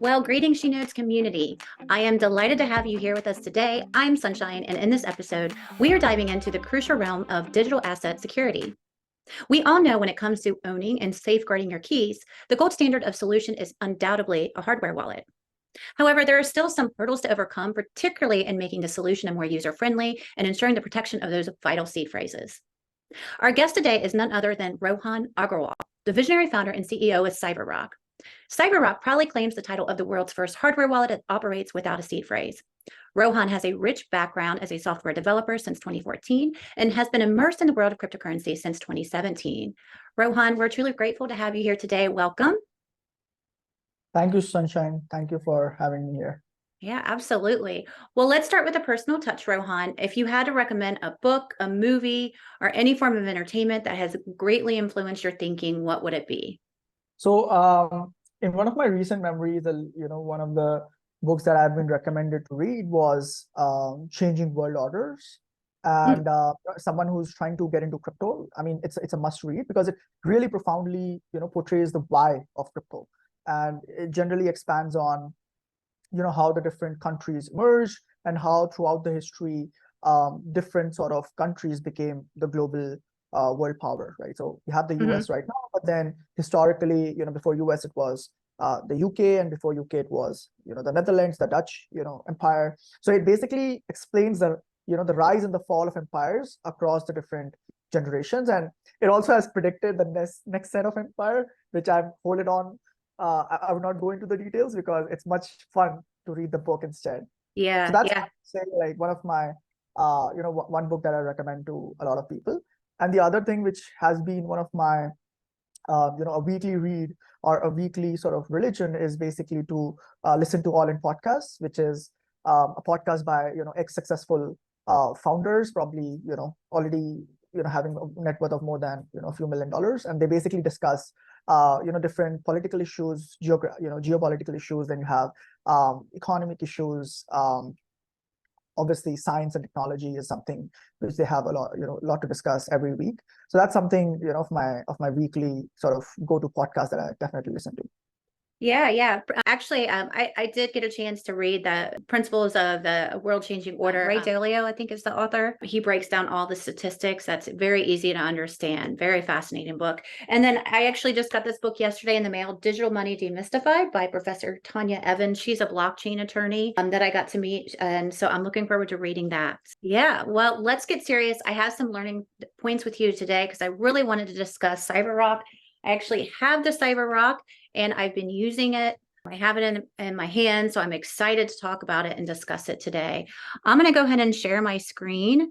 Well, greetings, She Notes community. I am delighted to have you here with us today. I'm Sunshine, and in this episode, we are diving into the crucial realm of digital asset security. We all know when it comes to owning and safeguarding your keys, the gold standard of solution is undoubtedly a hardware wallet. However, there are still some hurdles to overcome, particularly in making the solution more user-friendly and ensuring the protection of those vital seed phrases. Our guest today is none other than Rohan Agarwal, the visionary founder and CEO of CyperRock. CypherRock proudly claims the title of the world's first hardware wallet that operates without a seed phrase. Rohan has a rich background as a software developer since 2014 and has been immersed in the world of cryptocurrency since 2017. Rohan, we're truly grateful to have you here today. Welcome. Thank you, Sunshine. Thank you for having me here. Yeah, absolutely. Well, let's start with a personal touch, Rohan. If you had to recommend a book, a movie, or any form of entertainment that has greatly influenced your thinking, what would it be? So, in one of my recent memories, one of the books that I've been recommended to read was Changing World Orders. And someone who's trying to get into crypto, I mean, it's a must read because it really profoundly, portrays the why of crypto. And it generally expands on, how the different countries emerged and how throughout the history, different sort of countries became the global world power, right? So you have the US right now, but then historically, before US it was the UK, and before UK it was, the Netherlands, the Dutch, empire. So it basically explains the, the rise and the fall of empires across the different generations, and it also has predicted the next set of empire, which I'm holding on. I will not go into the details because it's much fun to read the book instead. Yeah, so that's say like one of my one book that I recommend to a lot of people. And the other thing which has been one of my a weekly read or a weekly sort of religion is basically to listen to All In Podcasts, which is a podcast by ex-successful founders, probably already having a net worth of more than a few $1 million, and they basically discuss different political issues, geopolitical issues. Then you have economic issues. Obviously, science and technology is something which they have a lot to discuss every week. So that's something of my weekly sort of go-to podcast that I definitely listen to. Yeah. Actually, I did get a chance to read the Principles of the World-Changing Order. Ray Dalio, I think, is the author. He breaks down all the statistics. That's very easy to understand. Very fascinating book. And then I actually just got this book yesterday in the mail, Digital Money Demystified by Professor Tanya Evans. She's a blockchain attorney that I got to meet. And so I'm looking forward to reading that. Yeah, well, let's get serious. I have some learning points with you today because I really wanted to discuss CyperRock. I actually have the CyperRock and I've been using it. I have it in my hand, so I'm excited to talk about it and discuss it today. I'm going to go ahead and share my screen.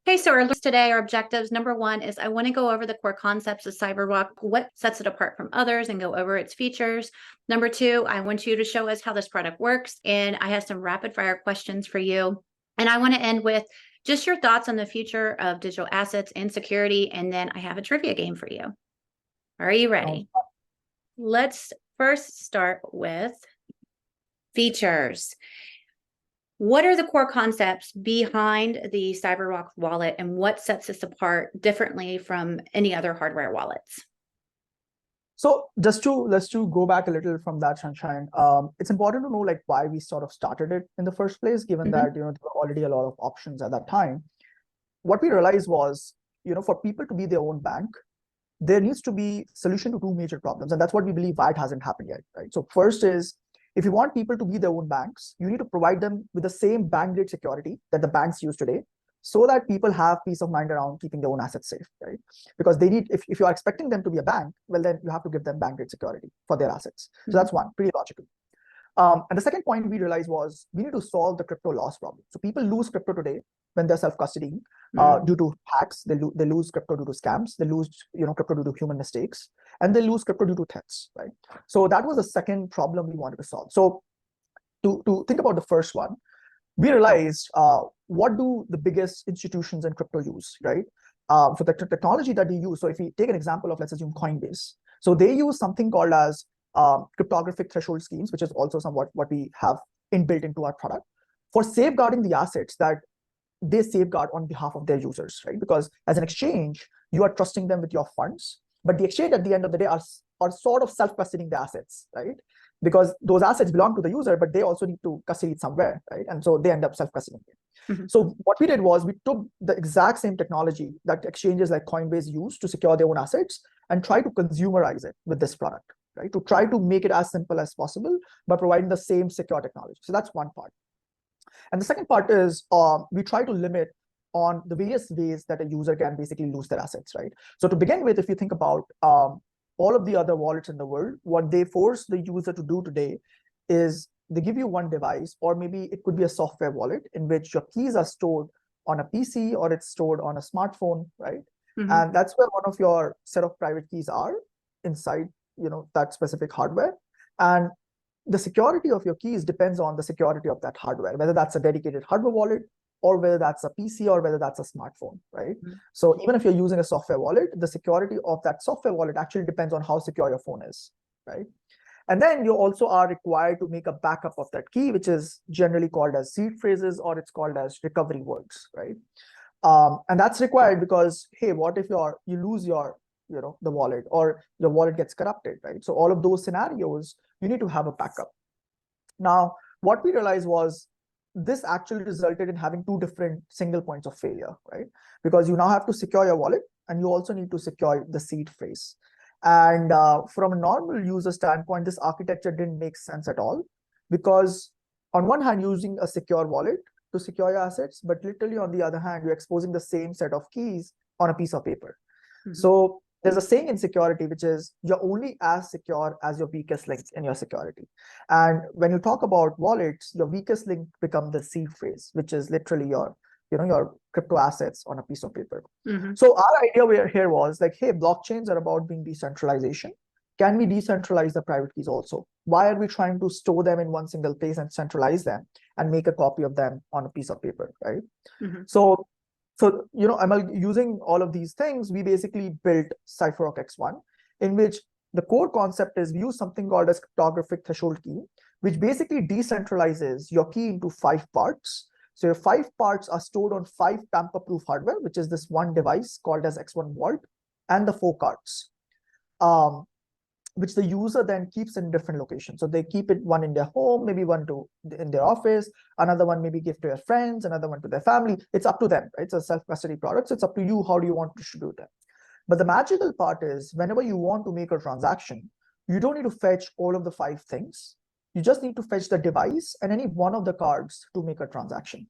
Okay, so our list today, our objectives, number one is I want to go over the core concepts of CyperRock, what sets it apart from others, and go over its features. Number two, I want you to show us how this product works, and I have some rapid fire questions for you. And I want to end with just your thoughts on the future of digital assets and security, and then I have a trivia game for you. Are you ready? Let's first start with features. What are the core concepts behind the CyperRock wallet, and what sets this apart differently from any other hardware wallets? So let's go back a little from that, Sunshine. It's important to know like why we sort of started it in the first place, given that there were already a lot of options at that time. What we realized was, for people to be their own bank, there needs to be solution to two major problems. And that's what we believe why it hasn't happened yet, right? So first is, if you want people to be their own banks, you need to provide them with the same bank-grade security that the banks use today, so that people have peace of mind around keeping their own assets safe, right? Because they need, if you are expecting them to be a bank, well, then you have to give them bank-grade security for their assets. So that's one, pretty logical. And the second point we realized was we need to solve the crypto loss problem. So people lose crypto today when they're self-custodying due to hacks. They lose crypto due to scams. They lose crypto due to human mistakes, and they lose crypto due to thefts, right? So that was the second problem we wanted to solve. So to think about the first one, we realized what do the biggest institutions in crypto use, right? For the technology that they use. So if we take an example of, let's assume, Coinbase. So they use something called as cryptographic threshold schemes, which is also somewhat what we have inbuilt into our product for safeguarding the assets that they safeguard on behalf of their users, right? Because as an exchange, you are trusting them with your funds, but the exchange at the end of the day are sort of self-custodying the assets, right? because those assets belong to the user, but they also need to custody it somewhere, right? And so they end up self-custodying it. So what we did was we took the exact same technology that exchanges like Coinbase use to secure their own assets and try to consumerize it with this product, right? To try to make it as simple as possible by providing the same secure technology. So that's one part. And the second part is we try to limit on the various ways that a user can basically lose their assets, right? So to begin with, if you think about all of the other wallets in the world, what they force the user to do today is they give you one device, or maybe it could be a software wallet in which your keys are stored on a PC or it's stored on a smartphone, right? And that's where one of your set of private keys are inside, that specific hardware. And the security of your keys depends on the security of that hardware, whether that's a dedicated hardware wallet or whether that's a PC or whether that's a smartphone, right? So even if you're using a software wallet, the security of that software wallet actually depends on how secure your phone is, right? And then you also are required to make a backup of that key, which is generally called as seed phrases, or it's called as recovery words, right? And that's required because, hey, what if you lose your, the wallet, or your wallet gets corrupted, right? So all of those scenarios, you need to have a backup. Now, what we realized was this actually resulted in having two different single points of failure, right? Because you now have to secure your wallet and you also need to secure the seed phrase. And from a normal user standpoint, this architecture didn't make sense at all, because on one hand, using a secure wallet to secure your assets, but literally on the other hand, you're exposing the same set of keys on a piece of paper. So there's a saying in security, which is you're only as secure as your weakest links in your security. And when you talk about wallets, your weakest link become the seed phrase, which is literally your crypto assets on a piece of paper. So our idea here was like, hey, blockchains are about being decentralization. Can we decentralize the private keys also? Why are we trying to store them in one single place and centralize them and make a copy of them on a piece of paper, right? So using all of these things, we basically built Cypherock X1, in which the core concept is we use something called as cryptographic threshold key, which basically decentralizes your key into 5 parts. So your 5 parts are stored on 5 tamper-proof hardware, which is this one device called as X1 Vault, and the 4 cards, which the user then keeps in different locations. So they keep it one in their home, maybe one in their office, another one maybe give to their friends, another one to their family. It's up to them, right? It's a self-custody product, so it's up to you how do you want to distribute them. But the magical part is whenever you want to make a transaction, you don't need to fetch all of the 5 things. You just need to fetch the device and any one of the cards to make a transaction,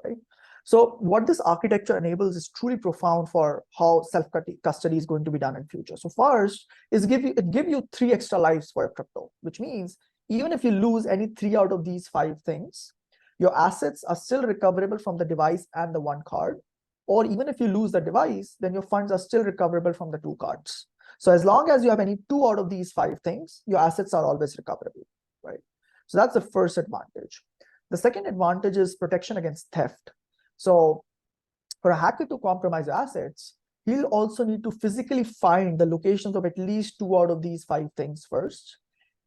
right? So what this architecture enables is truly profound for how self-custody is going to be done in future. So first is it give you 3 extra lives for your crypto, which means even if you lose any 3 out of these 5 things, your assets are still recoverable from the device and the 1 card. Or even if you lose the device, then your funds are still recoverable from the 2 cards. So as long as you have any 2 out of these 5 things, your assets are always recoverable, right? So that's the first advantage. The second advantage is protection against theft. So for a hacker to compromise your assets, he'll also need to physically find the locations of at least 2 out of these 5 things first,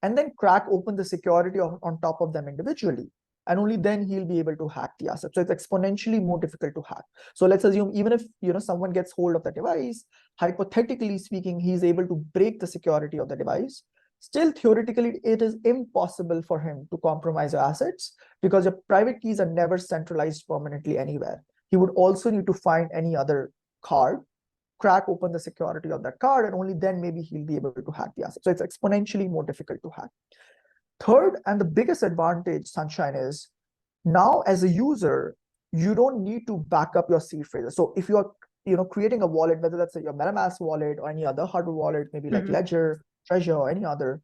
and then crack open the security on top of them individually. And only then he'll be able to hack the asset. So it's exponentially more difficult to hack. So let's assume even if someone gets hold of the device, hypothetically speaking, he's able to break the security of the device. Still, theoretically, it is impossible for him to compromise your assets because your private keys are never centralized permanently anywhere. He would also need to find any other card, crack open the security of that card, and only then maybe he'll be able to hack the asset. So it's exponentially more difficult to hack. Third, and the biggest advantage, Sunshine, is now as a user, you don't need to back up your seed phrases. So if you're creating a wallet, whether that's your MetaMask wallet or any other hardware wallet, maybe like Ledger, Treasure, or any other,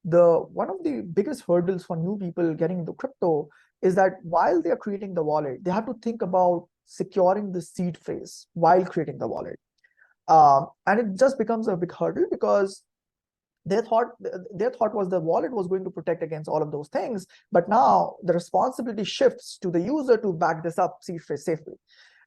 one of the biggest hurdles for new people getting into crypto is that while they are creating the wallet, they have to think about securing the seed phrase while creating the wallet. And it just becomes a big hurdle because their thought was the wallet was going to protect against all of those things, but now the responsibility shifts to the user to back this up seed phrase safely.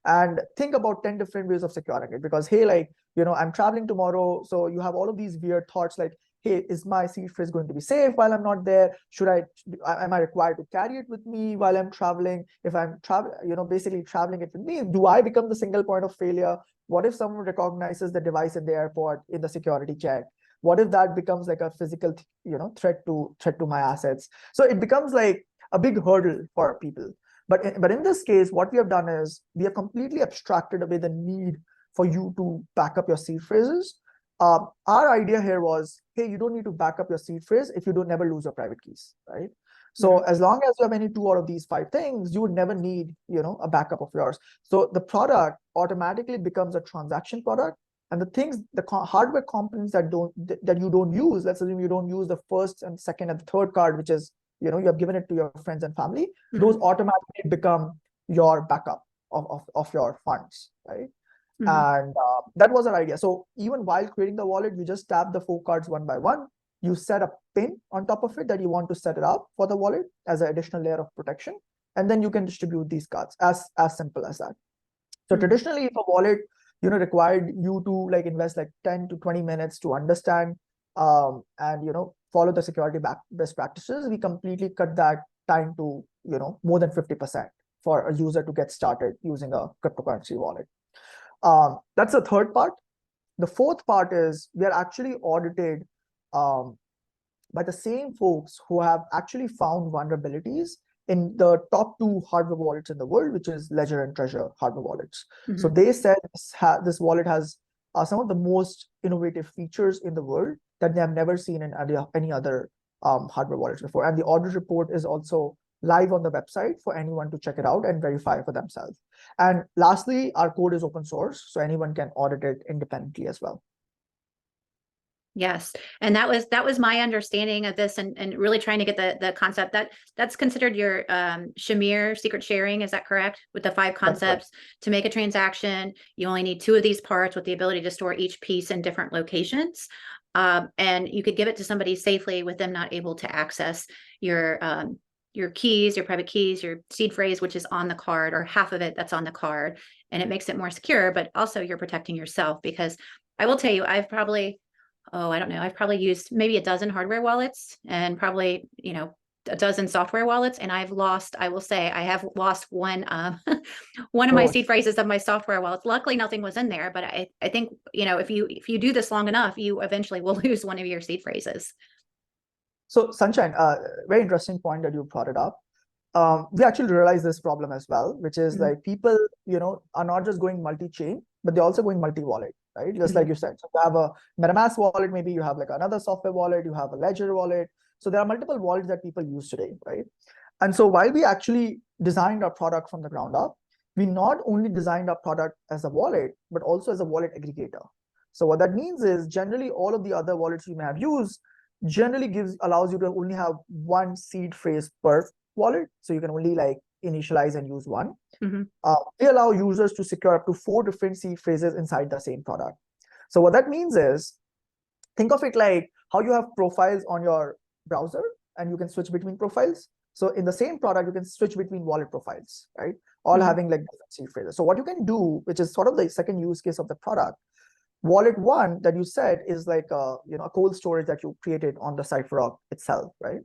And think about 10 different ways of securing it, because hey, I'm traveling tomorrow, so you have all of these weird thoughts like, hey, is my seed phrase going to be safe while I'm not there? Am I required to carry it with me while I'm traveling? If I'm basically traveling it with me, do I become the single point of failure? What if someone recognizes the device in the airport in the security check? What if that becomes like a physical, threat to my assets? So it becomes like a big hurdle for people. But in this case, what we have done is we have completely abstracted away the need for you to back up your seed phrases. Our idea here was, hey, you don't need to back up your seed phrase if you don't never lose your private keys, right? So as long as you have any 2 out of these 5 things, you would never need, a backup of yours. So the product automatically becomes a transaction product. And the things, the hardware components that you don't use, let's assume you don't use the first and second and third card, which is, you have given it to your friends and family, those automatically become your backup of your funds, right? And that was our idea. So even while creating the wallet, you just tap the 4 cards one by one. You set a pin on top of it that you want to set it up for the wallet as an additional layer of protection. And then you can distribute these cards as simple as that. So traditionally, if a wallet, required you to like invest like 10 to 20 minutes to understand and, follow the security best practices, we completely cut that time to, more than 50% for a user to get started using a cryptocurrency wallet. That's the third part. The fourth part is we are actually audited by the same folks who have actually found vulnerabilities in the top 2 hardware wallets in the world, which is Ledger and Treasure hardware wallets. So they said this wallet has some of the most innovative features in the world that they have never seen in any other hardware wallets before. And the audit report is also live on the website for anyone to check it out and verify for themselves. And lastly, our code is open source, so anyone can audit it independently as well. Yes. And that was my understanding of this, and really trying to get the concept that's considered your Shamir secret sharing. Is that correct? With the 5 concepts to make a transaction, you only need 2 of these parts with the ability to store each piece in different locations. And you could give it to somebody safely with them not able to access your keys, your private keys, your seed phrase, which is on the card, or half of it that's on the card. And it makes it more secure, but also you're protecting yourself, because I will tell you, I've probably used maybe a dozen hardware wallets and probably, a dozen software wallets. And I will say I have lost one of my seed phrases of my software wallets. Luckily, nothing was in there, but I think, if you do this long enough, you eventually will lose one of your seed phrases. So Sunshine, very interesting point that you brought it up. We actually realize this problem as well, which is like people, are not just going multi-chain, but they're also going multi-wallet, right? Just like you said, so you have a MetaMask wallet, maybe you have like another software wallet, you have a Ledger wallet. So there are multiple wallets that people use today, right? And so while we actually designed our product from the ground up, we not only designed our product as a wallet, but also as a wallet aggregator. So what that means is generally all of the other wallets you may have used generally allows you to only have 1 seed phrase per wallet. So you can only like initialize and use 1. They allow users to secure up to 4 different seed phrases inside the same product. So what that means is, think of it like how you have profiles on your browser and you can switch between profiles. So in the same product, you can switch between wallet profiles, right? All having like different seed phrases. So what you can do, which is sort of the second use case of the product, Wallet 1 that you said is like a cold storage that you created on the Cypherock itself, right?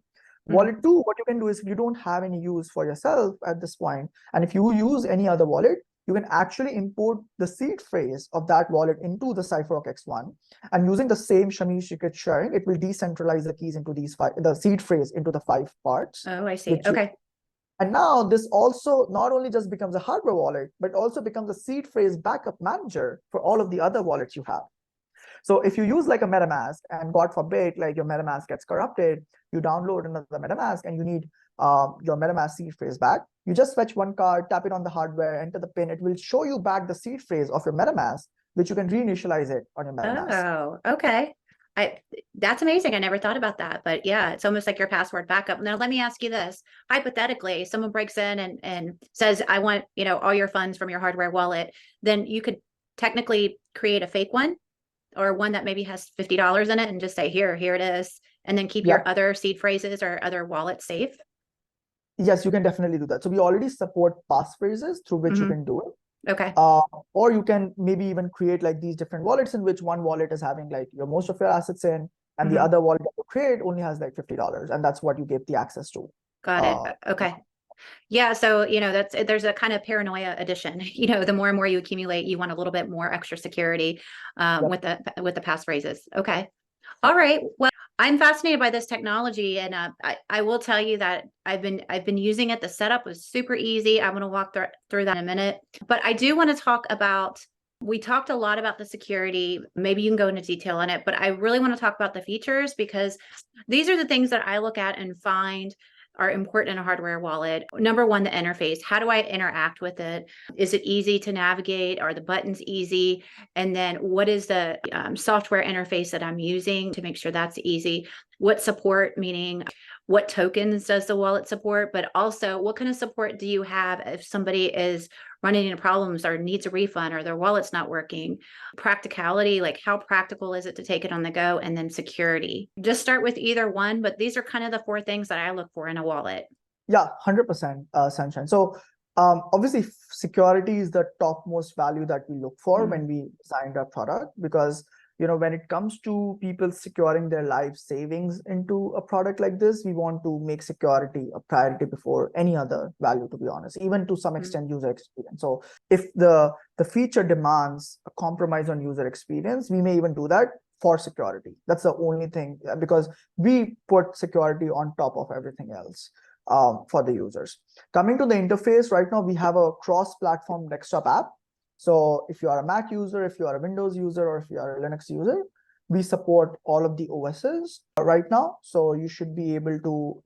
Wallet 2, what you can do is, if you don't have any use for yourself at this point, and if you use any other wallet, you can actually import the seed phrase of that wallet into the Cypherock X1, and using the same Shamir secret sharing, it will decentralize the keys into the seed phrase into the 5 parts. Oh, I see. Okay. And now this also not only just becomes a hardware wallet, but also becomes a seed phrase backup manager for all of the other wallets you have. So if you use like a MetaMask, and God forbid, like your MetaMask gets corrupted, you download another MetaMask and you need your MetaMask seed phrase back, you just fetch 1 card, tap it on the hardware, enter the PIN, it will show you back the seed phrase of your MetaMask, which you can reinitialize it on your MetaMask. Oh, okay. That's amazing. I never thought about that, but yeah, it's almost like your password backup. Now, let me ask you this. Hypothetically, someone breaks in and says, I want, all your funds from your hardware wallet. Then you could technically create a fake one, or one that maybe has $50 in it, and just say, here it is. And then keep your other seed phrases or other wallets safe. Yes, you can definitely do that. So we already support passphrases through which you can do it. Okay. Or you can maybe even create like these different wallets in which one wallet is having like most of your assets in, and the other wallet that you create only has like $50, and that's what you give the access to. Got it. Okay. Yeah. So, there's a kind of paranoia addition, the more and more you accumulate, you want a little bit more extra security with the passphrases. Okay. All right. Well, I'm fascinated by this technology, and I will tell you that I've been using it. The setup was super easy. I'm going to walk through that in a minute, but I do want to talk about. We talked a lot about the security. Maybe you can go into detail on it, but I really want to talk about the features because these are the things that I look at and find are important in a hardware wallet. Number one, the interface. How do I interact with it? Is it easy to navigate? Are the buttons easy? And then what is the software interface that I'm using to make sure that's easy? What support, meaning what tokens does the wallet support? But also, what kind of support do you have if somebody is running into problems or needs a refund or their wallet's not working? Practicality, like how practical is it to take it on the go? And then security. Just start with either one, but these are kind of the four things that I look for in a wallet. Yeah, 100%, Sunshine. So obviously, security is the topmost value that we look for when we designed our product, because when it comes to people securing their life savings into a product like this, we want to make security a priority before any other value, to be honest, even to some extent user experience. So if the feature demands a compromise on user experience, we may even do that for security. That's the only thing, because we put security on top of everything else. For the users. Coming to the interface, right now we have a cross-platform desktop app. So if you are a Mac user, if you are a Windows user, or if you are a Linux user, we support all of the OSs right now. So you should be able to,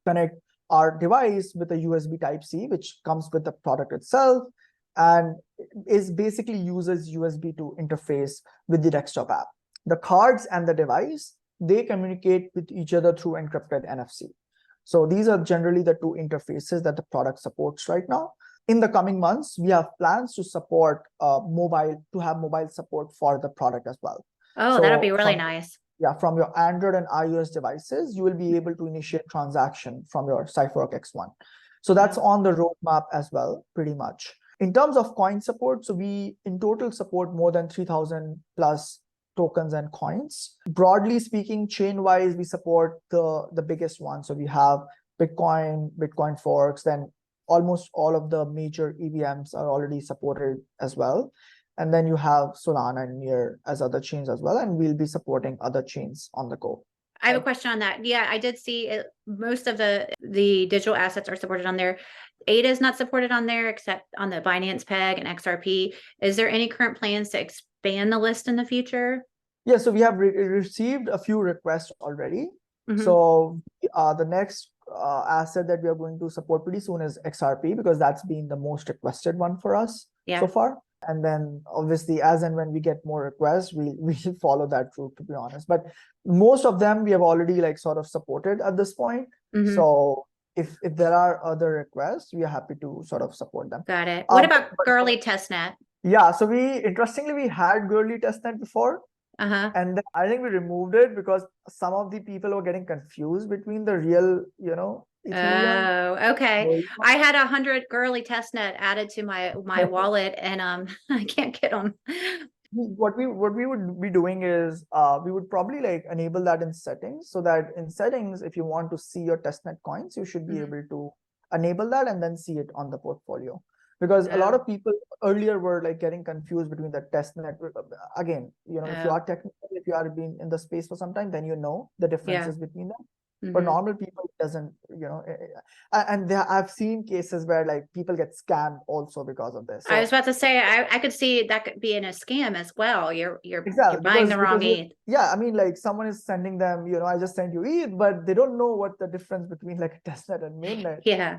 connect our device with a USB Type-C, which comes with the product itself, and is basically uses USB to interface with the desktop app. The cards and the device, they communicate with each other through encrypted NFC. So these are generally the two interfaces that the product supports right now. In the coming months, we have plans to support mobile support for the product as well. Oh, that'll be really nice. Yeah, from your Android and iOS devices, you will be able to initiate transaction from your Cypherock X1. So that's on the roadmap as well, pretty much. In terms of coin support, so we in total support more than 3,000 plus tokens and coins. Broadly speaking, chain-wise, we support the biggest ones. So we have Bitcoin forks, then almost all of the major EVMs are already supported as well. And then you have Solana and Near as other chains as well, and we'll be supporting other chains on the go. I have a question on that. Yeah, I did see it, most of the digital assets are supported on there. ADA is not supported on there except on the Binance Peg and XRP. Is there any current plans to expand the list in the future? Yeah, so we have received a few requests already. So the next asset that we are going to support pretty soon is XRP, because that's been the most requested one for us so far. And then obviously, as and when we get more requests, we follow that route, to be honest. But most of them we have already sort of supported at this point. So if there are other requests, we are happy to sort of support them. Got it. What about Girly Testnet? Yeah, so interestingly, we had Girly Testnet before. And then I think we removed it because some of the people were getting confused between the real, Ethereum. Oh, okay. I had 100 Girly Testnet added to my wallet, and I can't get them. What we would be doing is we would probably enable that in settings, so that in settings, if you want to see your testnet coins, you should be able to enable that and then see it on the portfolio. Because a lot of people earlier were getting confused between the testnet. Again, if you are technical, if you are been in the space for some time, then you know the differences between them. For normal people, it doesn't, and I've seen cases where people get scammed also because of this. So, I was about to say, I could see that could be in a scam as well. You're exactly, buying the wrong ETH. Yeah, I mean, someone is sending them, I just sent you ETH, but they don't know what the difference between a testnet and mainnet. Yeah.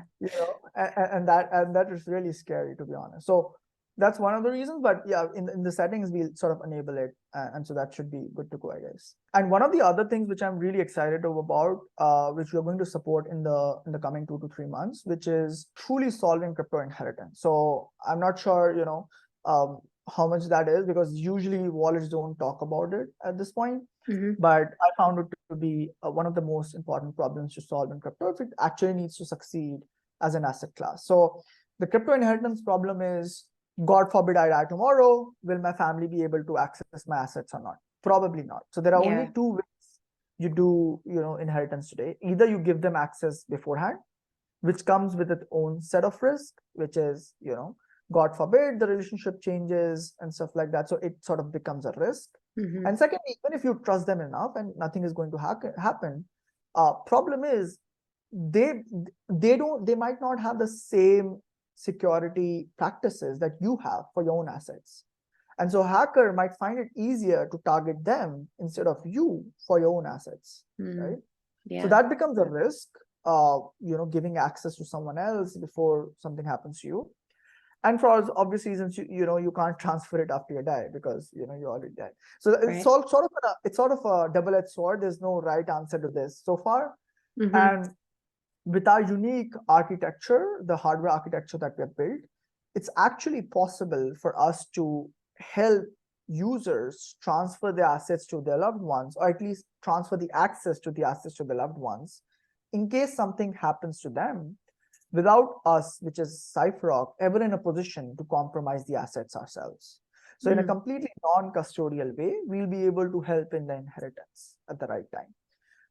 And that is really scary, to be honest. So that's one of the reasons. But yeah, in the settings, we'll sort of enable it, and so that should be good to go, I guess. And one of the other things which I'm really excited about, which we're going to support in the coming 2 to 3 months, which is truly solving crypto inheritance. So I'm not sure, how much that is, because usually wallets don't talk about it at this point. But I found it to be one of the most important problems to solve in crypto if it actually needs to succeed as an asset class. So the crypto inheritance problem is, God forbid I die tomorrow, will my family be able to access my assets or not? Probably not. So there are only two ways you do, inheritance today. Either you give them access beforehand, which comes with its own set of risk, which is, God forbid the relationship changes and stuff like that. So it sort of becomes a risk. Mhm. And secondly, even if you trust them enough and nothing is going to happen, problem is they they might not have the same security practices that you have for your own assets. And so hacker might find it easier to target them instead of you for your own assets, right? So Yeah. that becomes a risk, giving access to someone else before something happens to you. And for obvious reasons, you can't transfer it after you die because you're already dead. So it's Right. sort of a double-edged sword. There's no right answer to this so far. Mhm. And with our unique architecture, the hardware architecture that we have built, it's actually possible for us to help users transfer their assets to their loved ones, or at least transfer the access to the assets to their loved ones, in case something happens to them, without us, which is Cypherock, ever in a position to compromise the assets ourselves. So in a completely non-custodial way, we'll be able to help in the inheritance at the right time.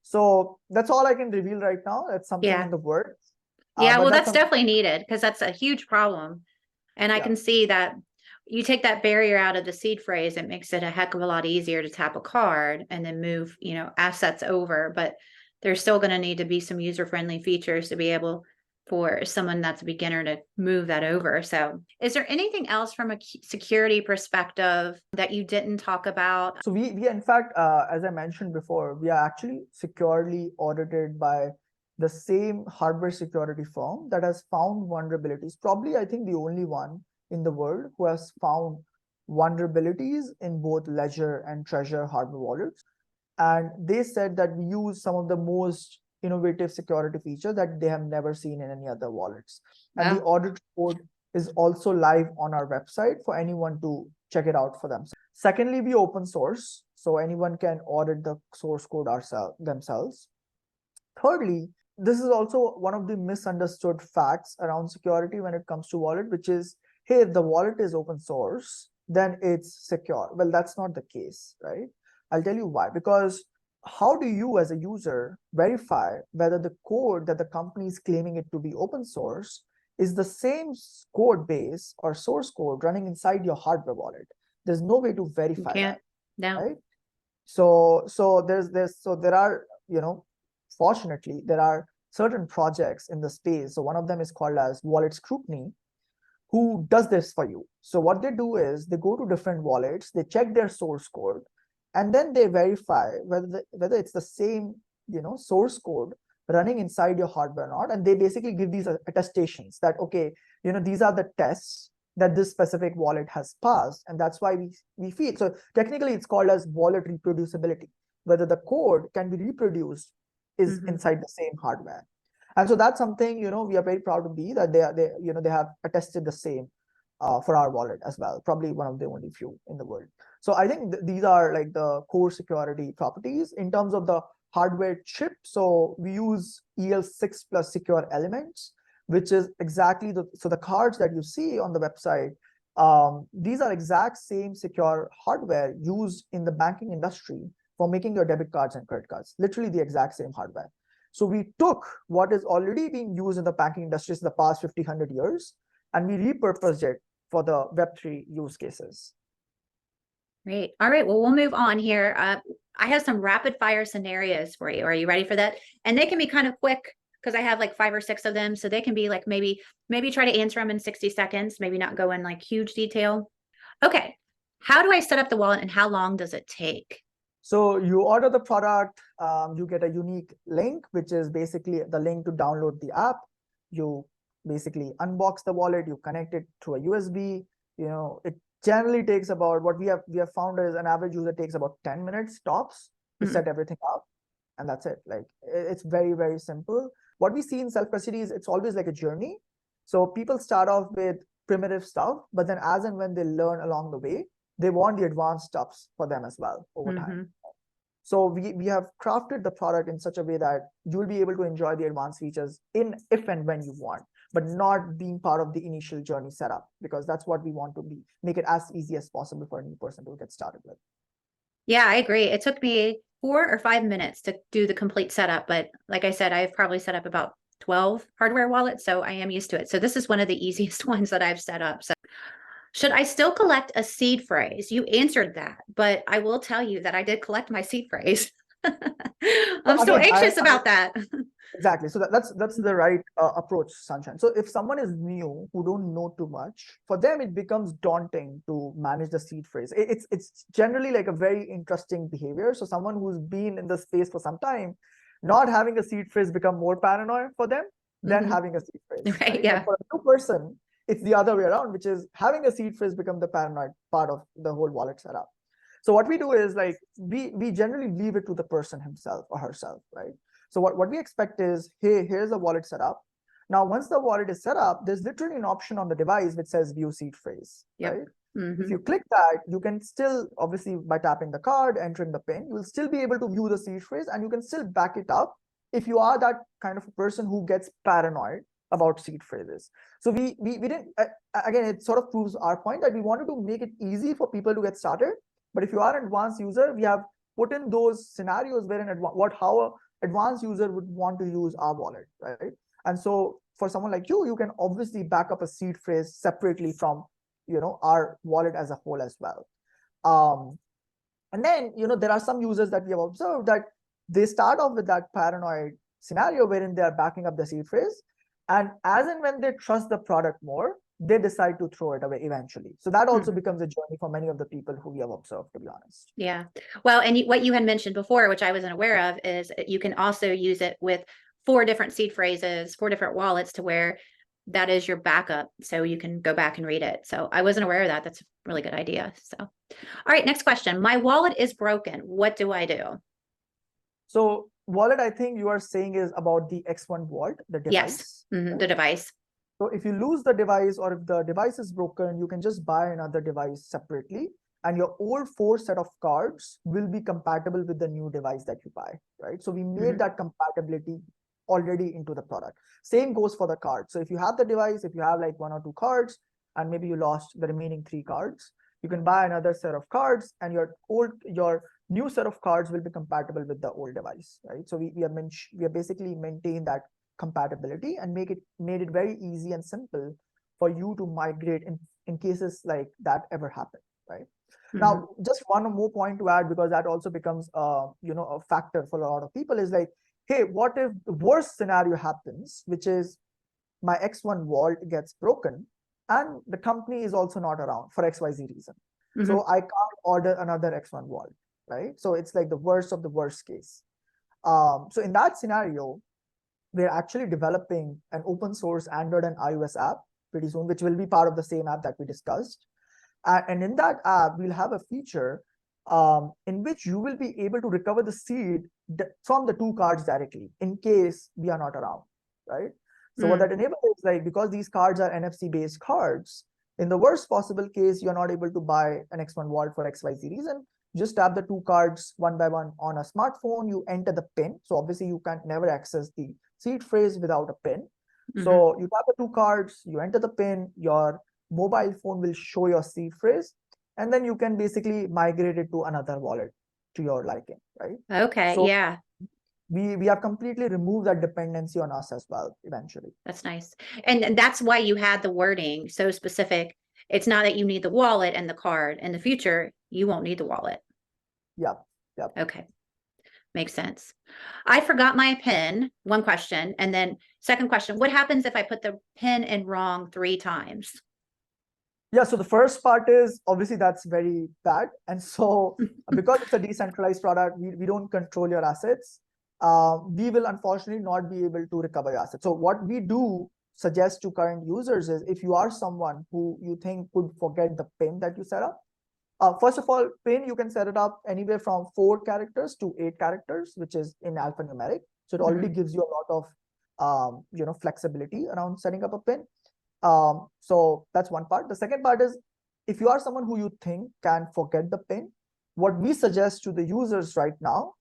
So that's all I can reveal right now. It's something Yeah. in the works. Yeah, But well, that's that's definitely needed because that's a huge problem. And I Yeah. can see that you take that barrier out of the seed phrase, it makes it a heck of a lot easier to tap a card and then move, assets over. But there's still going to need to be some user-friendly features to be able for someone that's a beginner to move that over. So is there anything else from a security perspective that you didn't talk about? So we in fact, as I mentioned before, we are actually securely audited by the same hardware security firm that has found vulnerabilities. Probably, I think, the only one in the world who has found vulnerabilities in both Ledger and Treasure hardware wallets. And they said that we use some of the most innovative security features that they have never seen in any other wallets. And the audit report is also live on our website for anyone to check it out for themselves. Secondly, we open source, so anyone can audit the source code themselves. Thirdly, this is also one of the misunderstood facts around security when it comes to wallet, which is, hey, if the wallet is open source, then it's secure. Well, that's not the case, right? I'll tell you why. Because how do you as a user verify whether the code that the company is claiming it to be open source is the same code base or source code running inside your hardware wallet? There's no way to verify that, right? So there are, fortunately, there are certain projects in the space. So one of them is called as Wallet Scrutiny, who does this for you. So what they do is they go to different wallets, they check their source code, and then they verify whether it's the same, source code running inside your hardware or not. And they basically give these attestations that, okay, these are the tests that this specific wallet has passed, and that's why we feel. So technically it's called as wallet reproducibility, whether the code can be reproduced is inside the same hardware. And so that's something, we are very proud to be that they have attested the same for our wallet as well, probably one of the only few in the world. So I think these are like the core security properties in terms of the hardware chip. So we use EL6 plus secure elements, which is exactly so the cards that you see on the website, these are exact same secure hardware used in the banking industry for making your debit cards and credit cards, literally the exact same hardware. So we took what is already being used in the banking industry in the past 50, 100 years, and we repurposed it for the Web3 use cases. Great. All right. Well, we'll move on here. I have some rapid fire scenarios for you. Are you ready for that? And they can be kind of quick because I have like 5 or 6 of them. So they can be like maybe try to answer them in 60 seconds, maybe not go in like huge detail. Okay. How do I set up the wallet and how long does it take? So you order the product, you get a unique link, which is basically the link to download the app. You basically unbox the wallet, you connect it to a USB. It generally takes about, what we have found is an average user takes about 10 minutes tops to set everything up. And that's it. Like, it's very, very simple. What we see in self-custody is it's always like a journey. So people start off with primitive stuff, but then as and when they learn along the way, they want the advanced stuffs for them as well over time. So we have crafted the product in such a way that you'll be able to enjoy the advanced features if and when you want, but not being part of the initial journey setup, because that's what we want to make it as easy as possible for a new person to get started with. Yeah, I agree. It took me 4 or 5 minutes to do the complete setup, but like I said, I've probably set up about 12 hardware wallets, so I am used to it. So this is one of the easiest ones that I've set up. So Should I still collect a seed phrase? You answered that, but I will tell you that I did collect my seed phrase. I'm still Again, anxious about that. exactly. So that's the right approach, Sunshine. So if someone is new who don't know too much, for them it becomes daunting to manage the seed phrase. It's generally like a very interesting behavior. So someone who's been in the space for some time, not having a seed phrase become more paranoid for them than having a seed phrase. Right, Right? yeah. But for a new person, it's the other way around, which is having a seed phrase become the paranoid part of the whole wallet setup. So what we do is like we generally leave it to the person himself or herself, right? So what we expect is, hey, here's the wallet setup. Now, once the wallet is set up, there's literally an option on the device which says view seed phrase, right? If you click that, you can still, obviously by tapping the card, entering the PIN, you will still be able to view the seed phrase and you can still back it up if you are that kind of a person who gets paranoid about seed phrases. So we didn't, again, it sort of proves our point that we wanted to make it easy for people to get started. But if you are an advanced user, we have put in those scenarios wherein how an advanced user would want to use our wallet, right? And so for someone like you can obviously back up a seed phrase separately from our wallet as a whole as well. And then there are some users that we have observed that they start off with that paranoid scenario wherein they are backing up the seed phrase, and as and when they trust the product more, they decide to throw it away eventually. So that also becomes a journey for many of the people who we have observed, to be honest. Yeah. Well, and what you had mentioned before, which I wasn't aware of, is you can also use it with 4 different seed phrases, 4 different wallets, to where that is your backup. So you can go back and read it. So I wasn't aware of that. That's a really good idea. So, all right, next question. My wallet is broken. What do I do? So wallet, I think you are saying is about the X1 Vault, the device. Yes, the device. So if you lose the device or if the device is broken, you can just buy another device separately, and your old 4 set of cards will be compatible with the new device that you buy, right? So we made that compatibility already into the product. Same goes for the card. So if you have the device, if you have like 1 or 2 cards, and maybe you lost the remaining 3 cards, you can buy another set of cards, and your new set of cards will be compatible with the old device, right? So we have basically maintained that compatibility and made it very easy and simple for you to migrate in cases like that ever happen, right? Now, just one more point to add, because that also becomes a factor for a lot of people, is like, hey, what if the worst scenario happens, which is my X1 vault gets broken and the company is also not around for XYZ reason. So I can't order another X1 vault, right? So it's like the worst of the worst case. So in that scenario, we're actually developing an open source Android and iOS app pretty soon, which will be part of the same app that we discussed. And in that app, we'll have a feature in which you will be able to recover the seed from the 2 cards directly in case we are not around, right? So what that enables is, like, because these cards are NFC-based cards, in the worst possible case, you're not able to buy an X1 vault for XYZ reason. Just tap the 2 cards one by one on a smartphone, you enter the PIN. So obviously you can't never access the seed phrase without a PIN. So you tap the 2 cards, you enter the PIN, your mobile phone will show your seed phrase, and then you can basically migrate it to another wallet to your liking, right? Okay, so yeah. We have completely removed that dependency on us as well, eventually. That's nice. And that's why you had the wording so specific. It's not that you need the wallet and the card. In the future, you won't need the wallet. Yep. Okay. Makes sense. I forgot my PIN, one question. And then second question, what happens if I put the PIN in wrong 3 times? Yeah, so the first part is obviously that's very bad. And so because it's a decentralized product, we don't control your assets. We will unfortunately not be able to recover your assets. So what we do suggest to current users is, if you are someone who you think could forget the PIN that you set up, first of all, PIN, you can set it up anywhere from 4 characters to 8 characters, which is in alphanumeric. So it already gives you a lot of flexibility around setting up a PIN. So that's one part. The second part is, if you are someone who you think can forget the PIN, what we suggest to the users right now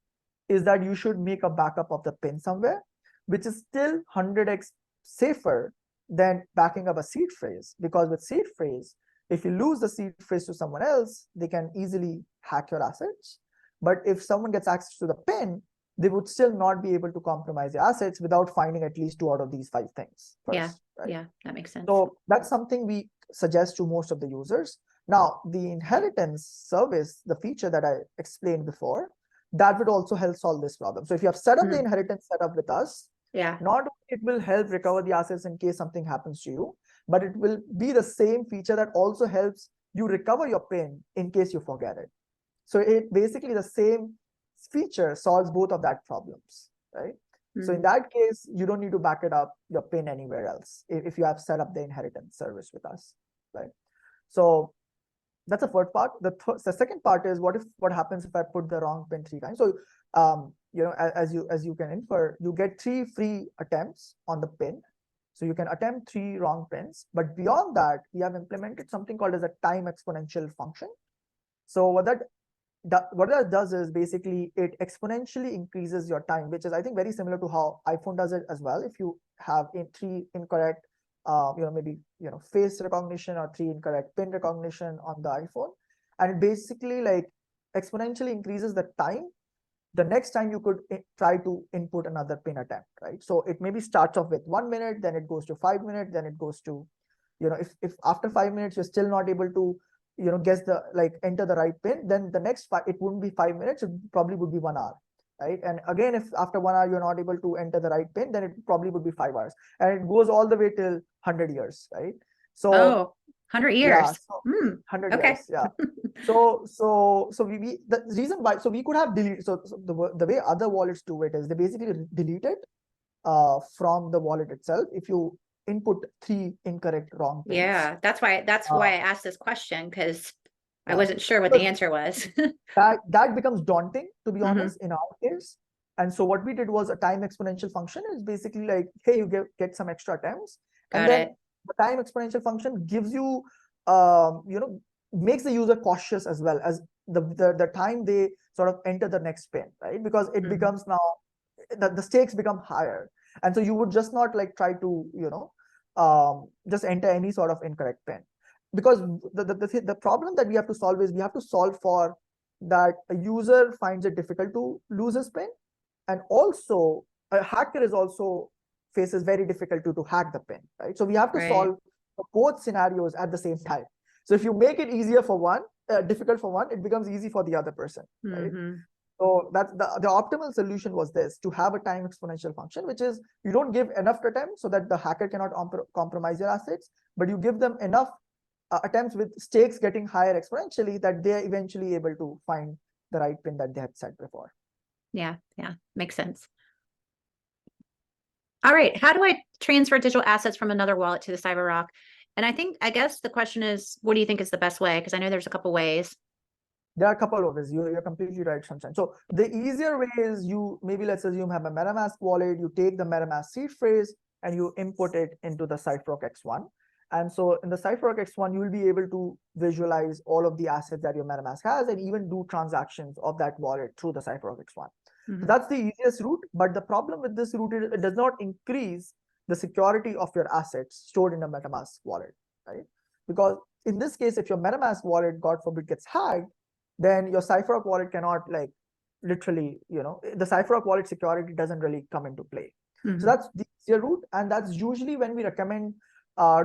is that you should make a backup of the PIN somewhere, which is still 100x safer than backing up a seed phrase. Because with seed phrase, if you lose the seed phrase to someone else, they can easily hack your assets. But if someone gets access to the PIN, they would still not be able to compromise your assets without finding at least 2 out of these 5 things first. Yeah, that makes sense. So that's something we suggest to most of the users. Now, the inheritance service, the feature that I explained before, that would also help solve this problem. So if you have set up the inheritance setup with us, Yeah. not only it will help recover the assets in case something happens to you, but it will be the same feature that also helps you recover your PIN in case you forget it. So it basically the same feature solves both of that problems, right? So in that case, you don't need to back it up your PIN anywhere else if you have set up the inheritance service with us, right? So that's the first part. The second part is what happens if I put the wrong PIN 3 times? So you know, as you can infer, you get 3 free attempts on the PIN. So you can attempt 3 wrong PINs, but beyond that, we have implemented something called as a time exponential function. So what that does is basically it exponentially increases your time, which is I think very similar to how iPhone does it as well. If you have 3 incorrect, you know, maybe, you know, face recognition or 3 incorrect PIN recognition on the iPhone, and it basically like exponentially increases the time the next time you could try to input another PIN attempt, right? So it maybe starts off with 1 minute, then it goes to 5 minutes, then it goes to, you know, if after 5 minutes you're still not able to, you know, guess the enter the right PIN, then the next it wouldn't be 5 minutes, it probably would be 1 hour, right? And again, if after 1 hour you're not able to enter the right PIN, then it probably would be 5 hours, and it goes all the way till 100 years, right? So 100 yeah, years. so 100 Okay. years, yeah. So we the reason why, so we could have deleted, so the way other wallets do it is they basically delete it from the wallet itself if you input 3 incorrect wrong pins. Yeah, that's why I asked this question, because I wasn't sure what But the answer was. that becomes daunting, to be honest, in our case. And so what we did was a time exponential function is basically like, hey, you get some extra attempts, and then the time exponential function gives you, you know, makes the user cautious as well as the time they sort of enter the next pin, right? Because it becomes now the stakes become higher, and so you would just not like try to, you know, just enter any sort of incorrect pin, because the problem that we have to solve is we have to solve for that a user finds it difficult to lose his pin, and also a hacker is also faces very difficult to hack the pin, right? So we have to solve for both scenarios at the same time. So if you make it easier for one, difficult for one, it becomes easy for the other person, right? So that's the optimal solution was this, to have a time exponential function, which is you don't give enough attempts so that the hacker cannot compromise your assets, but you give them enough attempts with stakes getting higher exponentially that they're eventually able to find the right pin that they had set before. Yeah, makes sense. All right, how do I transfer digital assets from another wallet to the CypherRock? And I guess the question is, what do you think is the best way? Because I know there's a couple ways. There are a couple of ways. You're completely right, Sunshine. So the easier way is maybe let's assume you have a MetaMask wallet, you take the MetaMask seed phrase and you input it into the CypherRock X1. And so in the CypherRock X1, you will be able to visualize all of the assets that your MetaMask has and even do transactions of that wallet through the CypherRock X1. So that's the easiest route. But the problem with this route is it does not increase the security of your assets stored in a MetaMask wallet, right? Because in this case, if your MetaMask wallet, God forbid, gets hacked, then your CypherRock wallet cannot like literally, you know, the CypherRock wallet security doesn't really come into play. So that's the easier route. And that's usually when we recommend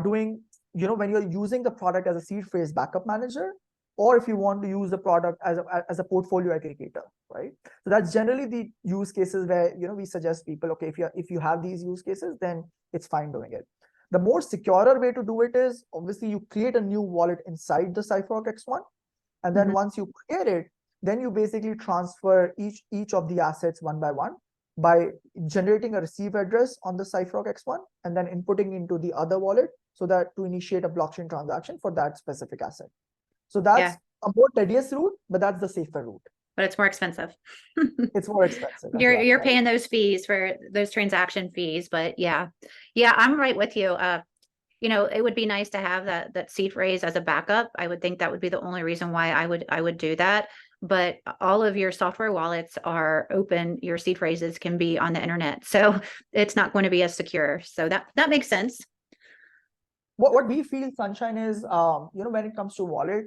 doing, you know, when you're using the product as a seed phrase backup manager, or if you want to use the product as a portfolio aggregator, right? So that's generally the use cases where, you know, we suggest people, okay, if you have these use cases, then it's fine doing it. The more secure way to do it is obviously you create a new wallet inside the CypherRock X1. And then once you create it, then you basically transfer each of the assets one by generating a receive address on the CypherRock X1 and then inputting into the other wallet so that to initiate a blockchain transaction for that specific asset. So that's a more tedious route, but that's the safer route. But it's more expensive. It's more expensive. You're paying those fees for those transaction fees, but yeah, I'm right with you. You know, it would be nice to have that seed phrase as a backup. I would think that would be the only reason why I would do that. But all of your software wallets are open. Your seed phrases can be on the internet, so it's not going to be as secure. So that makes sense. What we feel, Sunshine, is you know, when it comes to wallet,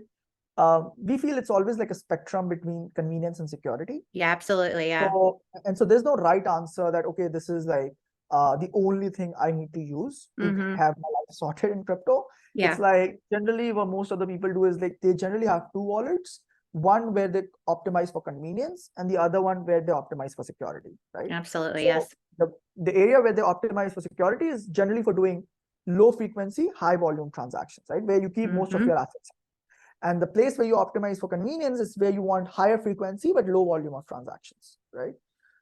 we feel it's always like a spectrum between convenience and security. Yeah, absolutely. Yeah. So, and so there's no right answer that, okay, this is like the only thing I need to use to have my life sorted in crypto. Yeah. It's like generally what most of the people do is like they generally have two wallets, one where they optimize for convenience and the other one where they optimize for security, right? Absolutely, So yes. the area where they optimize for security is generally for doing low frequency, high volume transactions, right? Where you keep most of your assets. And the place where you optimize for convenience is where you want higher frequency but low volume of transactions, right?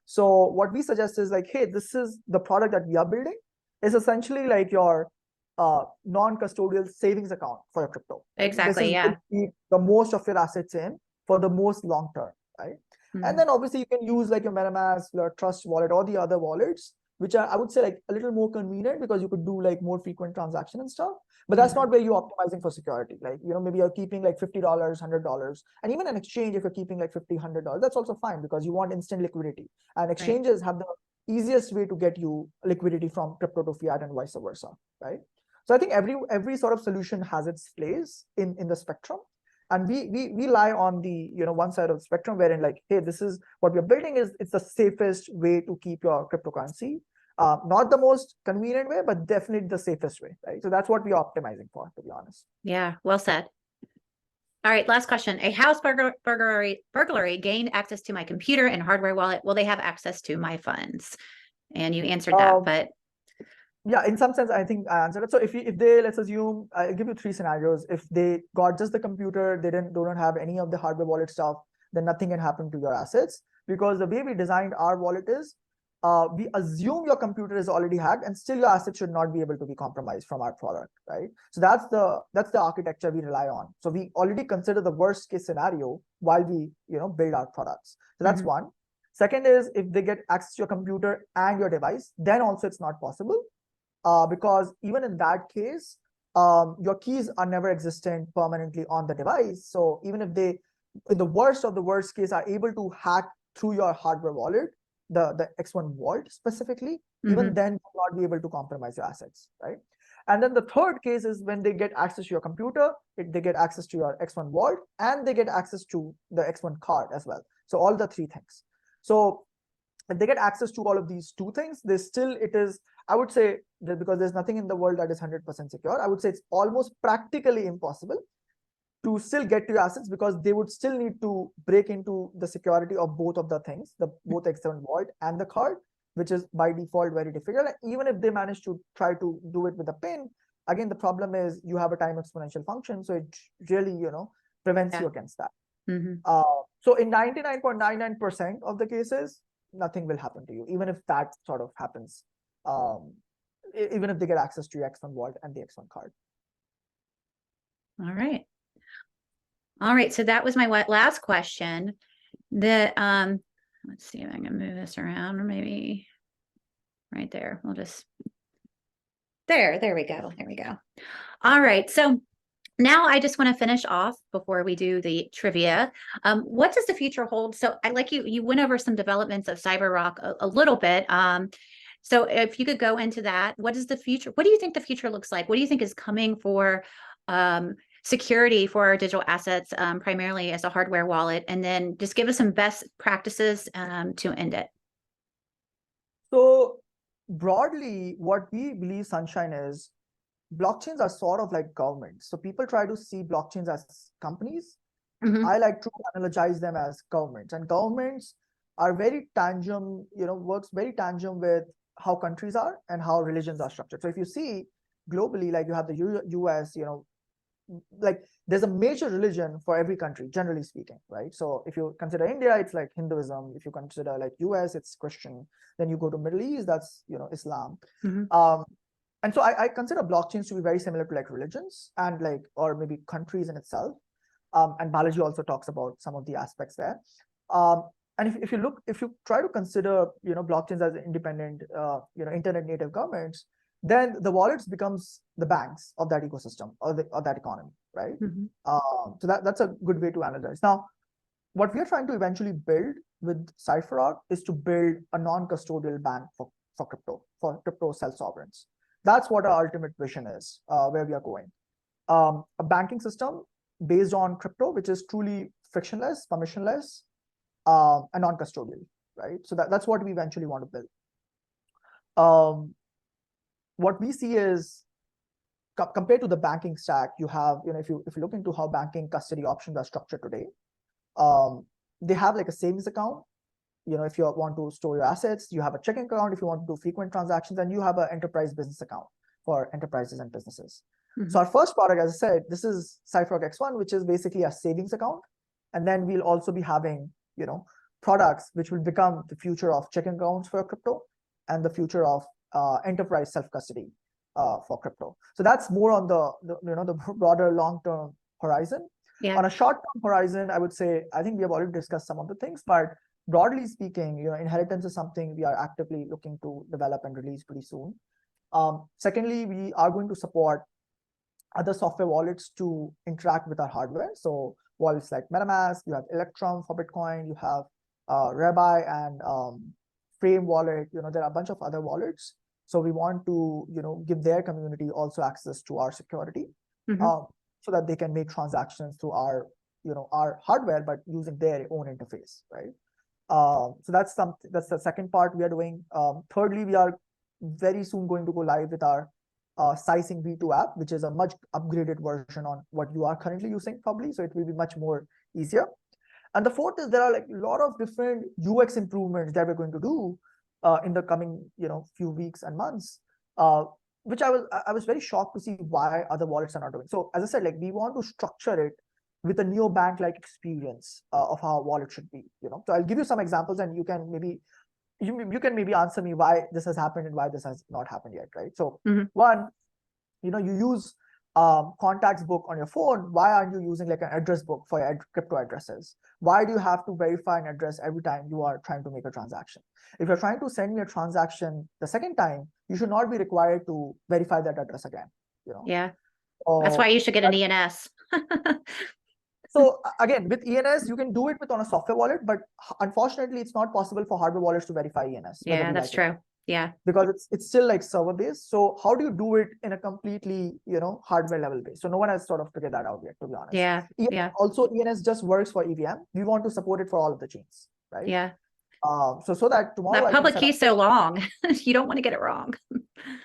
So what we suggest is like, hey, this is the product that we are building. It's essentially like your non-custodial savings account for your crypto. Right? Exactly, this is yeah. where you keep the most of your assets in for the most long term, right? And then obviously you can use like your MetaMask, your Trust wallet, or the other wallets, which are, I would say, like a little more convenient because you could do like more frequent transaction and stuff. But that's not where you're optimizing for security. Like, maybe you're keeping like $50, $100, and even an exchange, if you're keeping like $50, $100, that's also fine because you want instant liquidity. And exchanges have the easiest way to get you liquidity from crypto to fiat and vice versa, right? So I think every sort of solution has its place in the spectrum. And we lie on the one side of the spectrum wherein like, hey, this is what we're building is it's the safest way to keep your cryptocurrency. Not the most convenient way, but definitely the safest way, right? So that's what we're optimizing for, to be honest. Yeah, well said. All right, last question. A house burglary gained access to my computer and hardware wallet. Will they have access to my funds? And you answered that, but yeah, in some sense, I think I answered it. So if they, let's assume, I'll give you three scenarios. If they got just the computer, they don't have any of the hardware wallet stuff, then nothing can happen to your assets. Because the way we designed our wallet is, we assume your computer is already hacked and still your assets should not be able to be compromised from our product, right? So that's the architecture we rely on. So we already consider the worst case scenario while we build our products. So that's one. Second is if they get access to your computer and your device, then also it's not possible. Because even in that case, your keys are never existent permanently on the device. So even if they, in the worst of the worst case, are able to hack through your hardware wallet, the X1 vault specifically, even then will not be able to compromise your assets, right? And then the third case is when they get access to your computer, they get access to your X1 vault, and they get access to the X1 card as well. So all the three things. So if they get access to all of these two things, I would say that because there's nothing in the world that is 100% secure, I would say it's almost practically impossible to still get to your assets because they would still need to break into the security of both of the things, both X7 vault and the card, which is by default very difficult. And even if they manage to try to do it with a PIN, again, the problem is you have a time exponential function. So it really, prevents you against that. So in 99.99% of the cases, nothing will happen to you, even if that sort of happens. Even if they get access to your X1 vault and the X1 card. All right. So that was my last question. Let's see if I can move this around, or maybe right there. We'll just there we go. There we go. All right. So now I just want to finish off before we do the trivia. What does the future hold? So I like you went over some developments of CyperRock a little bit. So if you could go into that, what is the future? What do you think the future looks like? What do you think is coming for security for our digital assets, primarily as a hardware wallet? And then just give us some best practices to end it. So broadly, what we believe, Sunshine, is blockchains are sort of like governments. So people try to see blockchains as companies. I like to analogize them as governments. And governments are very tangent, works very tangent with how countries are and how religions are structured. So if you see globally, like you have the US, like there's a major religion for every country, generally speaking, right? So if you consider India, it's like Hinduism. If you consider like US, it's Christian. Then you go to Middle East, that's Islam. And so I consider blockchains to be very similar to like religions and like, or maybe countries in itself. And Balaji also talks about some of the aspects there. And if you try to consider blockchains as independent internet native governments, then the wallets becomes the banks of that ecosystem or that economy, right? So that's a good way to analyze. Now, what we are trying to eventually build with Cypherock is to build a non-custodial bank for crypto self-sovereigns. That's what our ultimate vision is, where we are going. A banking system based on crypto, which is truly frictionless, permissionless, and non-custodial, right? So that's what we eventually want to build. what we see is compared to the banking stack, you have, if you look into how banking custody options are structured today, they have like a savings account. If you want to store your assets, you have a checking account if you want to do frequent transactions, and you have an enterprise business account for enterprises and businesses. So our first product, as I said, this is Cypherock X1, which is basically a savings account. And then we'll also be having, products which will become the future of checking accounts for crypto and the future of enterprise self-custody for crypto. So that's more on the broader long-term horizon. Yeah. On a short-term horizon, I would say, I think we have already discussed some of the things, but broadly speaking, inheritance is something we are actively looking to develop and release pretty soon. Secondly, we are going to support other software wallets to interact with our hardware. So wallets like MetaMask, you have Electrum for Bitcoin, you have Rabbi and Frame wallet. There are a bunch of other wallets. So we want to, give their community also access to our security, so that they can make transactions through our, our hardware, but using their own interface, right? So that's the second part we are doing. Thirdly, we are very soon going to go live with our Sizing V2 app, which is a much upgraded version on what you are currently using probably. So it will be much more easier. And the fourth is there are like a lot of different UX improvements that we're going to do in the coming, few weeks and months, which I was very shocked to see why other wallets are not doing. So as I said, like we want to structure it with a neobank-like experience of how a wallet should be. So I'll give you some examples, and you can maybe answer me why this has happened and why this has not happened yet, right? So one, you use contacts book on your phone. Why aren't you using like an address book for your crypto addresses? Why do you have to verify an address every time you are trying to make a transaction? If you're trying to send me a transaction the second time, you should not be required to verify that address again. Yeah. That's why you should get an ENS. So again, with ENS, you can do it on a software wallet, but unfortunately, it's not possible for hardware wallets to verify ENS. Yeah, that's true. Yeah, because it's still like server based. So how do you do it in a completely hardware level base? So no one has sort of figured that out yet, to be honest. Yeah, yeah. Also, ENS just works for EVM. We want to support it for all of the chains, right? Yeah. So that tomorrow that public key is so long, you don't want to get it wrong.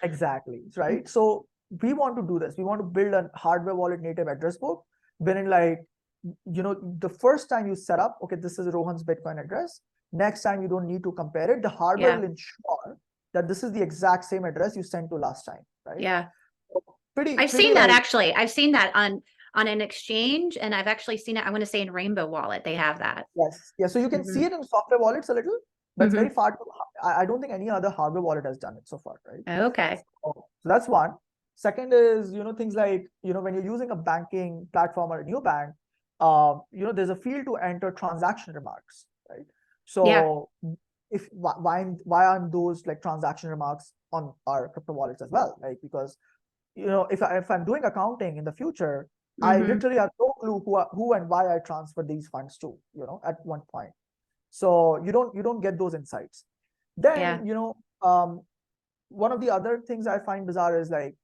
Exactly, right? So we want to do this. We want to build a hardware wallet native address book, wherein like the first time you set up, okay, this is Rohan's Bitcoin address. Next time you don't need to compare it. The hardware will ensure that this is the exact same address you sent to last time, right? Yeah. So I've seen that actually. I've seen that on an exchange, and I've actually seen it, I want to say in Rainbow Wallet, they have that. Yes. Yeah. So you can see it in software wallets a little, but it's very far. I don't think any other hardware wallet has done it so far, right? Okay. So that's one. Second is, things like, when you're using a banking platform or a new bank, there's a field to enter transaction remarks, right? So why aren't those like transaction remarks on our crypto wallets as well? Like, because if I'm doing accounting in the future, I literally have no clue who and why I transfer these funds to, at one point. So you don't get those insights. Then one of the other things I find bizarre is like,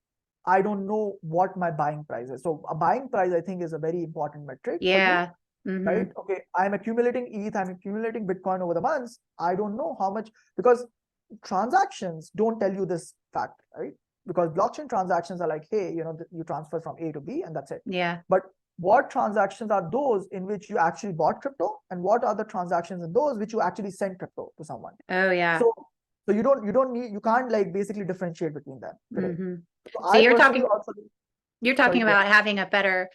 I don't know what my buying price is. So a buying price, I think, is a very important metric. Yeah. Right? Okay, I'm accumulating ETH, I'm accumulating Bitcoin over the months. I don't know how much, because transactions don't tell you this fact, right? Because blockchain transactions are like, hey, you transfer from A to B and that's it. Yeah. But what transactions are those in which you actually bought crypto, and what are the transactions in those which you actually sent crypto to someone? Oh yeah. So you can't like basically differentiate between them today. So you're talking about having a better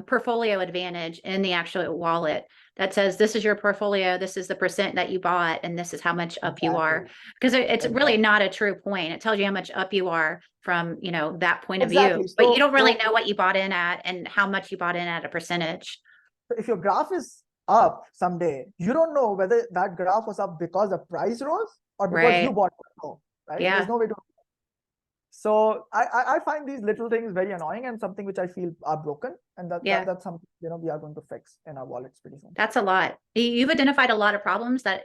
portfolio advantage in the actual wallet that says this is your portfolio, this is the percent that you bought, and this is how much up you are, because it's really not a true point. It tells you how much up you are from that point of view, but you don't really know what you bought in at and how much you bought in at a percentage. If your graph is up someday, you don't know whether that graph was up because the price rose or because you bought crypto, right? Yeah. There's no way to. So I find these little things very annoying and something which I feel are broken, and that's something we are going to fix in our wallets pretty soon. That's a lot. You've identified a lot of problems that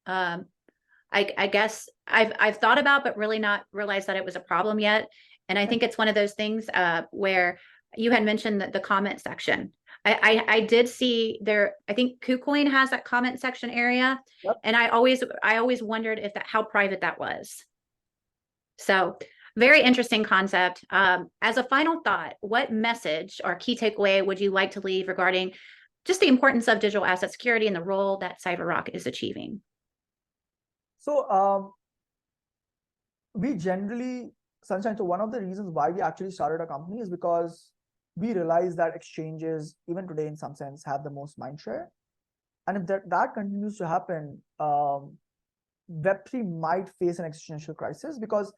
I guess I've thought about, but really not realized that it was a problem yet. And I think it's one of those things where you had mentioned that the comment section. I did see there. I think KuCoin has that comment section area, and I always wondered how private that was. So very interesting concept. As a final thought, what message or key takeaway would you like to leave regarding just the importance of digital asset security and the role that CypherRock is achieving? So we generally, Sunshine, so one of the reasons why we actually started a company is because we realized that exchanges, even today in some sense, have the most mind share. And if that continues to happen, Web3 might face an existential crisis, because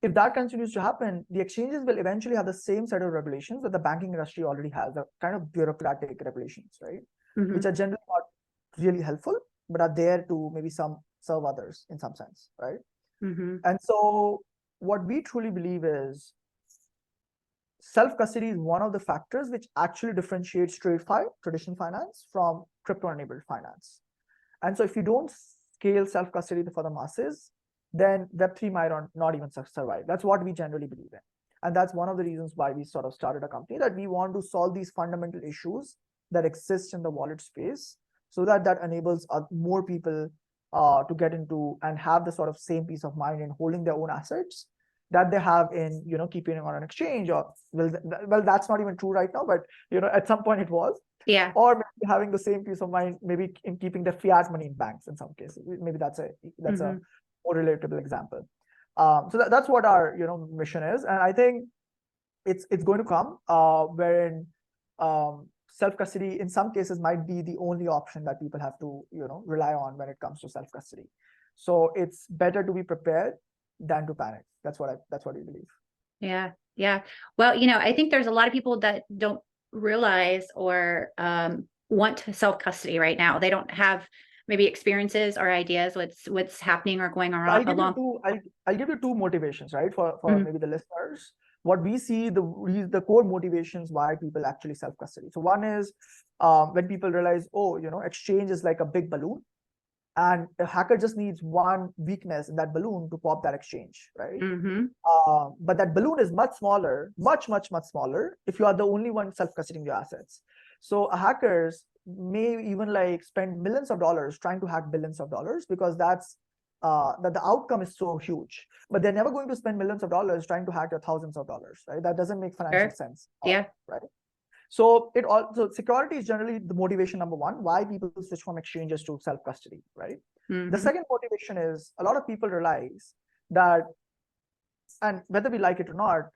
if that continues to happen, the exchanges will eventually have the same set of regulations that the banking industry already has, the kind of bureaucratic regulations, right? Mm-hmm. Which are generally not really helpful, but are there to maybe serve others in some sense, right? Mm-hmm. And so what we truly believe is self-custody is one of the factors which actually differentiates TradeFi, traditional finance, from crypto-enabled finance. And so if you don't scale self-custody for the masses, then Web3 might not even survive. That's what we generally believe in. And that's one of the reasons why we sort of started a company, that we want to solve these fundamental issues that exist in the wallet space, so that enables more people to get into and have the sort of same peace of mind in holding their own assets that they have in, keeping it on an exchange. Or well, that's not even true right now, but at some point it was. Yeah. Or maybe having the same peace of mind, maybe in keeping the fiat money in banks in some cases. Maybe that's a more relatable example. So that's what our mission is, and I think it's going to come wherein self-custody in some cases might be the only option that people have to rely on when it comes to self-custody. So it's better to be prepared than to panic. That's what we believe. Yeah. Well, I think there's a lot of people that don't realize or want self-custody right now. They don't have maybe experiences or ideas what's happening or going on I'll give you two motivations, right, for maybe the listeners. What we see, the core motivations why people actually self-custody. So one is when people realize, exchange is like a big balloon, and a hacker just needs one weakness in that balloon to pop that exchange, right? But that balloon is much smaller, much smaller, if you are the only one self-custodying your assets. So hackers may even spend millions of dollars trying to hack billions of dollars, because that the outcome is so huge. But they're never going to spend millions of dollars trying to hack your thousands of dollars, right? That doesn't make financial sense. Yeah. Right. So security is generally the motivation number one, why people switch from exchanges to self-custody, right? The second motivation is a lot of people realize that, and whether we like it or not,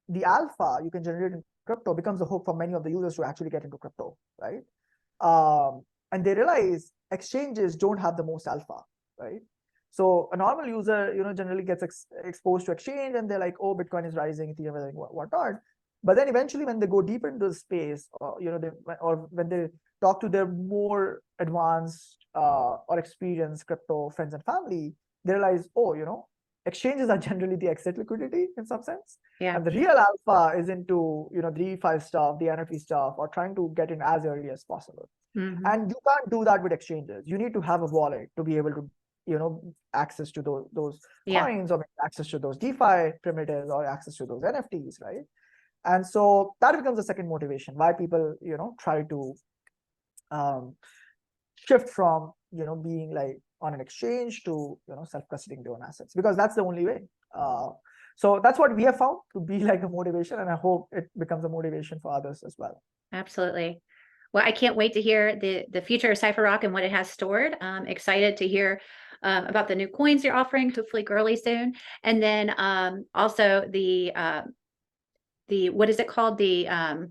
the alpha you can generate in crypto becomes a hook for many of the users to actually get into crypto, right? And they realize exchanges don't have the most alpha, right? So a normal user, generally gets exposed to exchange, and they're like, oh, Bitcoin is rising, Ethereum, whatnot. But then eventually, when they go deeper into the space, or when they talk to their more advanced or experienced crypto friends and family, they realize, exchanges are generally the exit liquidity in some sense. Yeah. And the real alpha is into the DeFi stuff, the NFT stuff, or trying to get in as early as possible. And you can't do that with exchanges. You need to have a wallet to be able to access to those coins, or access to those DeFi primitives, or access to those NFTs, right? And so that becomes the second motivation why people try to shift from being on an exchange to self-custodying their own assets, because that's the only way. So that's what we have found to be a motivation, and I hope it becomes a motivation for others as well. Absolutely. Well, I can't wait to hear the future of CypherRock and what it has stored. I'm excited to hear about the new coins you're offering, hopefully girly soon. And then also the what is it called? The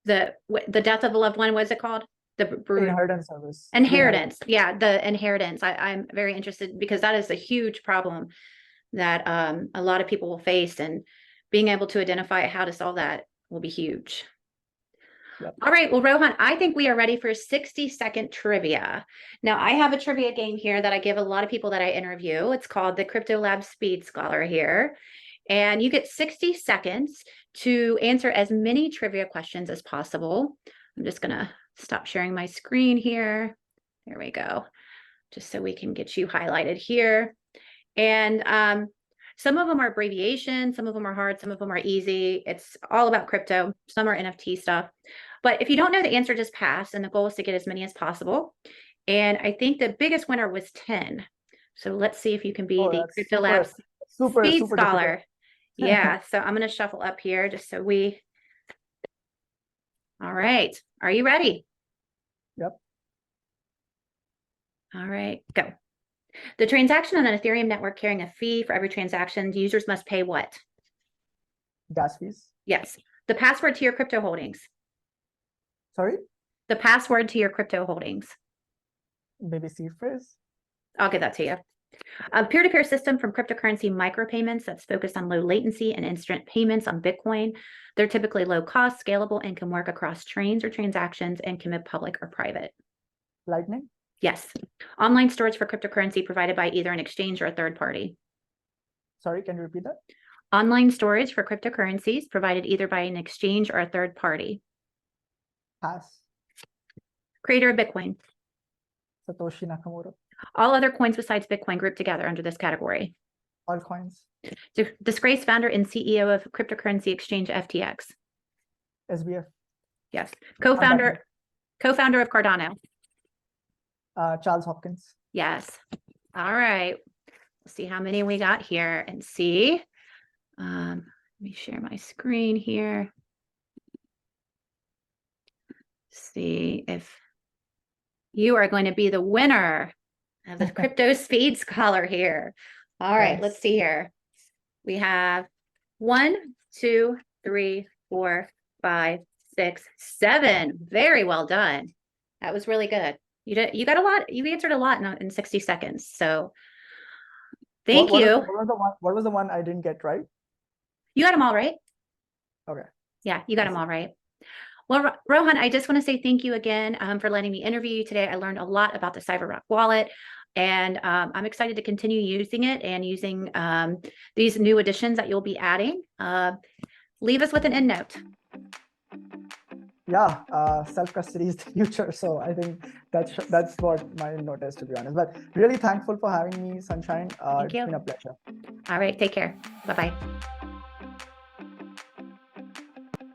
death of a loved one, what is it called? The inheritance service. Inheritance. Yeah, the inheritance. I'm very interested, because that is a huge problem that a lot of people will face, and being able to identify how to solve that will be huge. Yep. All right. Well, Rohan, I think we are ready for 60-second trivia. Now, I have a trivia game here that I give a lot of people that I interview. It's called the Crypto Lab Speed Scholar here. And you get 60 seconds to answer as many trivia questions as possible. I'm just going to stop sharing my screen here. There we go. Just so we can get you highlighted here. And some of them are abbreviations, some of them are hard, some of them are easy. It's all about crypto. Some are NFT stuff. But if you don't know the answer, just pass. And the goal is to get as many as possible. And I think the biggest winner was 10. So let's see if you can be Oh, the that's Crypto Labs super speed difficult. scholar. Yeah, so I'm going to shuffle up here just so we. All right. Are you ready? Yep. All right, go. The transaction on an Ethereum network carrying a fee for every transaction, users must pay what? Gas fees. Yes. The password to your crypto holdings. Sorry? The password to your crypto holdings. Maybe seed phrase? I'll give that to you. A peer-to-peer system from cryptocurrency micropayments that's focused on low latency and instant payments on Bitcoin. They're typically low cost, scalable, and can work across chains or transactions and can be public or private. Lightning? Yes. Online storage for cryptocurrency provided by either an exchange or a third party. Sorry, can you repeat that? Online storage for cryptocurrencies provided either by an exchange or a third party. Pass. Creator of Bitcoin. Satoshi Nakamoto. All other coins besides Bitcoin grouped together under this category. Altcoins. Disgraced founder and CEO of cryptocurrency exchange FTX. SBF. Yes. Co-founder of Cardano. Charles Hopkins. Yes. All right. Let's see how many we got here and see. Let me share my screen here. See if you are going to be the winner of the Crypto Speed Scholar here. All right, Yes. let's see here. We have 1, 2, 3, 4, 5, 6, 7. Very well done. That was really good. You got a lot. You answered a lot in 60 seconds. So thank you. What was the one I didn't get right? You got them all right. Okay. Yeah, you got them all right. Well, Rohan, I just want to say thank you again for letting me interview you today. I learned a lot about the CypherRock wallet, and I'm excited to continue using it and using these new additions that you'll be adding. Leave us with an end note. Yeah, self-custody is the future. So I think that's what my note is, to be honest. But really thankful for having me, Sunshine. Thank It's you. been a pleasure. All right, take care. Bye-bye.